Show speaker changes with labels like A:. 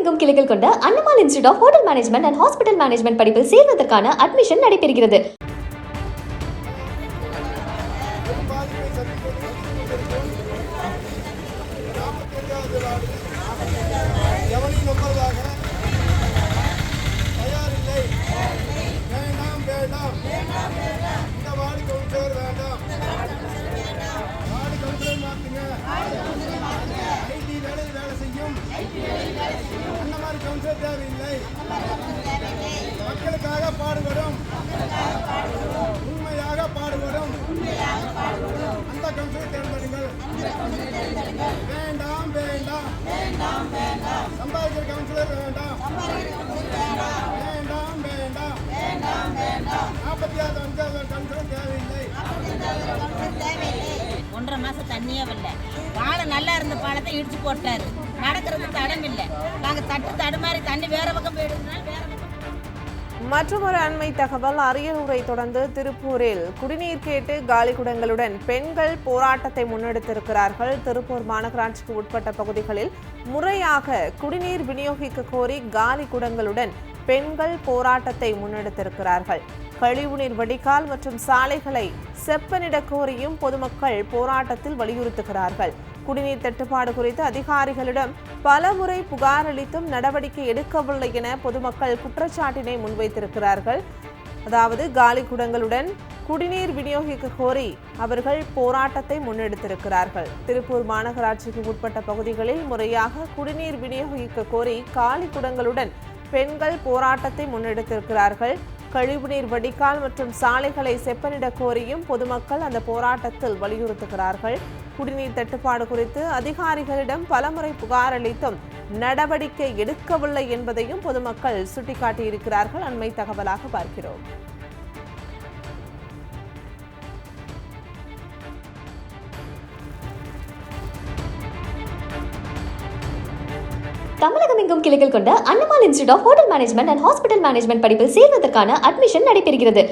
A: தமிழகமெங்கும் கிளைகள் கொண்ட Annamal institute of hotel management and hospital management படிப்பில் சேர்வதற்கான அட்மிஷன் நடைபெறுகிறது.
B: மக்களுக்காக பாடுபடும் உண்மையாக பாடுபடும் அந்த கவுன்சிலை தேர்ந்தெடுங்கள். வேண்டாம் வேண்டாம் சம்பாதிக்கிற கவுன்சிலர் வேண்டாம். வேண்டாம் வேண்டாம் 46 கவுன்சிலர் தேவையில்லை.
C: 1.5 மாசம் தண்ணியே வரல. பாலம் நல்லா இருந்த பாலத்தை இடிச்சு போட்டாரு. நடக்கிறதுக்கு தடம் இல்லை. நாங்கள் தடுமாறி தண்ணி வேற பக்கம் போயிடுறதுனால வேற பக்கம்.
D: மற்றொரு அண்மை தகவல். அரியலூரை தொடர்ந்து திருப்பூரில் குடிநீர் கேட்டு காலி குடங்களுடன் பெண்கள் போராட்டத்தை முன்னெடுத்திருக்கிறார்கள். திருப்பூர் மாநகராட்சிக்கு உட்பட்ட பகுதிகளில் முறையாக குடிநீர் விநியோகிக்க கோரி காலி குடங்களுடன் பெண்கள் போராட்டத்தை முன்னெடுத்திருக்கிறார்கள். கழிவுநீர் வடிகால் மற்றும் சாலைகளை செப்பனிட கோரியும் பொதுமக்கள் போராட்டத்தில் வலியுறுத்துகிறார்கள். குடிநீர் தட்டுப்பாடு குறித்து அதிகாரிகளிடம் பலமுறை புகார் அளித்தும் நடவடிக்கை எடுக்கவில்லை என பொதுமக்கள் குற்றச்சாட்டினை முன்வைத்திருக்கிறார்கள். அதாவது காலி குடங்களுடன் குடிநீர் விநியோகிக்க கோரி அவர்கள் போராட்டத்தை முன்னெடுத்திருக்கிறார்கள். திருப்பூர் மாநகராட்சிக்கு உட்பட்ட பகுதிகளில் முறையாக குடிநீர் விநியோகிக்க கோரி காலி குடங்களுடன் பெண்கள் போராட்டத்தை முன்னெடுத்திருக்கிறார்கள். கழிவுநீர் வடிகால் மற்றும் சாலைகளை செப்பனிட கோரியும் பொதுமக்கள் அந்த போராட்டத்தில் வலியுறுத்துகிறார்கள். குடிநீர் தட்டுப்பாடு குறித்து அதிகாரிகளிடம் பலமுறை புகார் அளித்தும் நடவடிக்கை எடுக்கவில்லை என்பதையும் பொதுமக்கள் சுட்டிக்காட்டியிருக்கிறார்கள். அண்மை தகவலாக பார்க்கிறோம்.
A: தமிழகமெங்கும் கிளைகள் கொண்ட Annamal institute of hotel management and hospital management படிப்பில் சேர்வதற்கான அட்மிஷன் நடைபெறுகிறது.